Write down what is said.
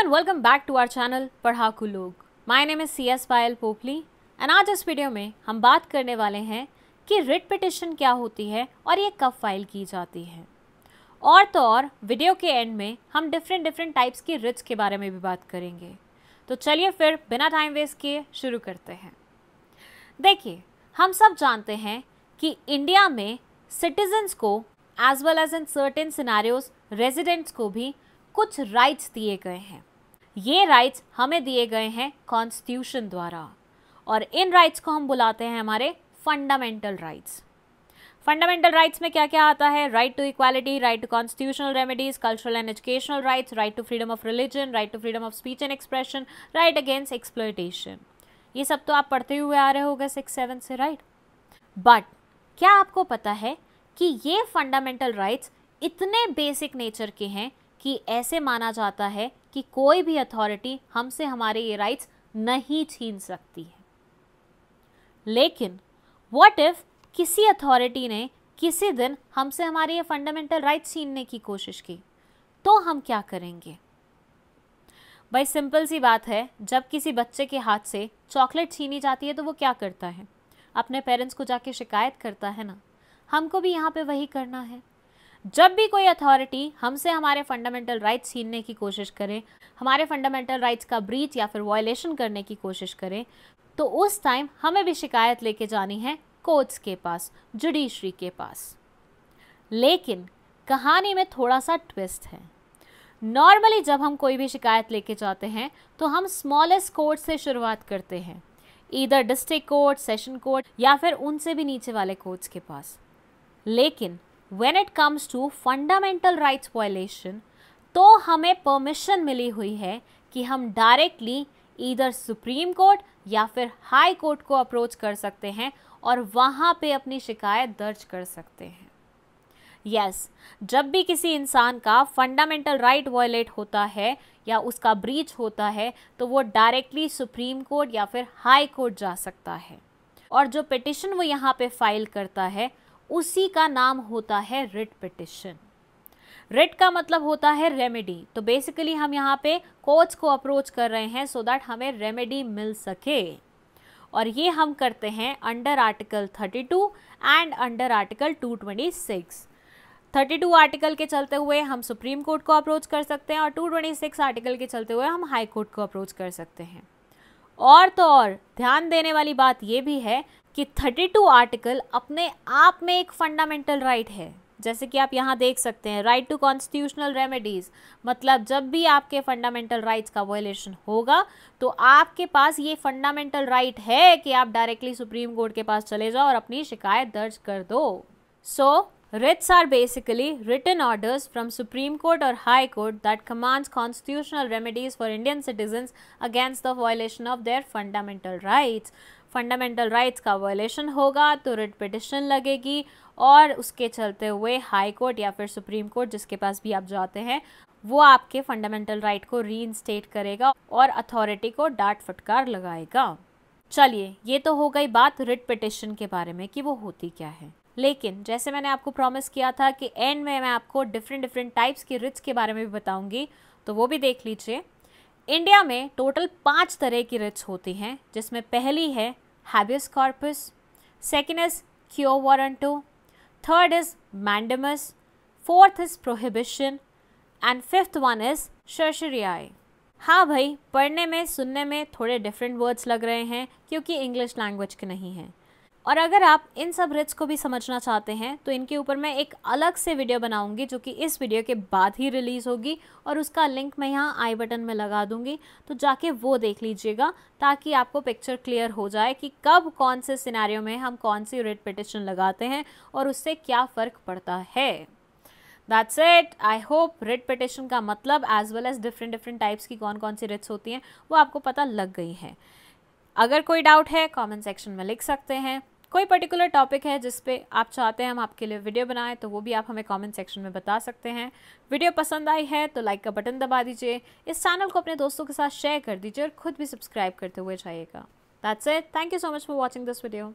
And welcome back to our channel पढ़ाकू लोग। My name is CS Payal Popli and आज इस वीडियो में हम बात करने वाले हैं कि रिट पिटिशन क्या होती है और ये कब फाइल की जाती है। और तो और वीडियो के एंड में हम डिफरेंट टाइप्स की रिट्स के बारे में भी बात करेंगे। तो चलिए फिर बिना टाइम वेस्ट किए शुरू करते हैं। देखिए, हम सब जानते हैं कि इंडिया में सिटीजन्स को as well as in certain scenarios residents को भी कुछ राइट्स दिए गए हैं। ये राइट्स हमें दिए गए हैं कॉन्स्टिट्यूशन द्वारा और इन राइट्स को हम बुलाते हैं हमारे फंडामेंटल राइट्स। फंडामेंटल राइट्स में क्या क्या आता है? Right to equality, right to constitutional remedies, cultural and educational rights, right to freedom of religion, right to freedom of speech and expression, right against exploitation. ये सब तो आप पढ़ते हुए आ रहे होंगे 6-7 से, राइट? बट क्या आपको पता है कि ये फंडामेंटल राइट्स इतने बेसिक नेचर के हैं कि ऐसे माना जाता है कि कोई भी अथॉरिटी हमसे हमारे ये राइट्स नहीं छीन सकती है। लेकिन व्हाट इफ किसी अथॉरिटी ने किसी दिन हमसे हमारे ये फंडामेंटल राइट्स छीनने की कोशिश की, तो हम क्या करेंगे? भाई सिंपल सी बात है, जब किसी बच्चे के हाथ से चॉकलेट छीनी जाती है तो वो क्या करता है? अपने पेरेंट्स को जाके शिकायत करता है ना। हमको भी यहाँ पे वही करना है। जब भी कोई अथॉरिटी हमसे हमारे फंडामेंटल राइट्स छीनने की कोशिश करे, हमारे फंडामेंटल राइट्स का ब्रीच या फिर वायलेशन करने की कोशिश करे, तो उस टाइम हमें भी शिकायत लेके जानी है कोर्ट्स के पास, जुडिशरी के पास। लेकिन कहानी में थोड़ा सा ट्विस्ट है। नॉर्मली जब हम कोई भी शिकायत लेके जाते हैं तो हम स्मॉलेस्ट कोर्ट से शुरुआत करते हैं, either district court, session court या फिर उनसे भी नीचे वाले कोर्ट्स के पास। लेकिन when it comes to fundamental rights violation, तो हमें परमिशन मिली हुई है कि हम डायरेक्टली ईदर सुप्रीम कोर्ट या फिर हाई कोर्ट को अप्रोच कर सकते हैं और वहाँ पे अपनी शिकायत दर्ज कर सकते हैं। यस, जब भी किसी इंसान का फंडामेंटल राइट वायलेट होता है या उसका ब्रीच होता है तो वो डायरेक्टली सुप्रीम कोर्ट या फिर हाई कोर्ट जा सकता है। और जो पिटिशन वो यहाँ पे फाइल करता है उसी का नाम होता है रिट पिटिशन। रिट का मतलब होता है रेमेडी। तो बेसिकली हम यहाँ पे कोर्ट्स को अप्रोच कर रहे हैं सो दैट हमें रेमेडी मिल सके। और ये हम करते हैं under article 32 and under article 226। 32 article के चलते हुए हम सुप्रीम कोर्ट को अप्रोच कर सकते हैं और 226 आर्टिकल के चलते हुए हम हाई कोर्ट को अप्रोच कर सकते हैं। और तो और ध्यान देने वाली बात ये भी है कि 32 आर्टिकल अपने आप में एक फंडामेंटल राइट है। जैसे कि आप यहाँ देख सकते हैं, राइट टू कॉन्स्टिट्यूशनल रेमेडीज, मतलब जब भी आपके फंडामेंटल राइट्स का वायलेशन होगा तो आपके पास ये फंडामेंटल राइट है कि आप डायरेक्टली सुप्रीम कोर्ट के पास चले जाओ और अपनी शिकायत दर्ज कर दो। सो writs are basically written orders from Supreme Court or High Court that commands constitutional remedies for Indian citizens against the violation of their fundamental rights. Fundamental rights का वायलेशन होगा तो रिट पिटिशन लगेगी और उसके चलते हुए हाई कोर्ट या फिर सुप्रीम कोर्ट, जिसके पास भी आप जाते हैं, वो आपके फंडामेंटल राइट को रीइंस्टेट करेगा और अथॉरिटी को डांट फटकार लगाएगा। चलिए, ये तो हो गई बात रिट पिटिशन के बारे में कि वो होती क्या है। लेकिन जैसे मैंने आपको प्रॉमिस किया था कि एंड में मैं आपको डिफरेंट टाइप्स की रिट्स के बारे में भी बताऊंगी, तो वो भी देख लीजिए। इंडिया में टोटल 5 तरह की रिट्स होती हैं, जिसमें पहली है habeas corpus, second is quo warranto, third is mandamus, fourth is prohibition and fifth one is certiorari. हाँ भाई, पढ़ने में सुनने में थोड़े डिफरेंट वर्ड्स लग रहे हैं क्योंकि इंग्लिश लैंग्वेज के नहीं हैं। और अगर आप इन सब रिट्स को भी समझना चाहते हैं तो इनके ऊपर मैं एक अलग से वीडियो बनाऊंगी जो कि इस वीडियो के बाद ही रिलीज़ होगी और उसका लिंक मैं यहाँ आई बटन में लगा दूंगी, तो जाके वो देख लीजिएगा ताकि आपको पिक्चर क्लियर हो जाए कि कब कौन से सिनेरियो में हम कौन सी रिट पिटिशन लगाते हैं और उससे क्या फ़र्क पड़ता है। That's it. I hope writ petition का मतलब as well as different types की कौन कौन सी रिट्स होती हैं वो आपको पता लग गई है। अगर कोई डाउट है कॉमेंट सेक्शन में लिख सकते हैं। कोई पर्टिकुलर टॉपिक है जिस पे आप चाहते हैं हम आपके लिए वीडियो बनाएं तो वो भी आप हमें कमेंट सेक्शन में बता सकते हैं। वीडियो पसंद आई है तो लाइक का बटन दबा दीजिए, इस चैनल को अपने दोस्तों के साथ शेयर कर दीजिए और खुद भी सब्सक्राइब करते हुए जाइएगा। That's it. Thank you so much for watching this video.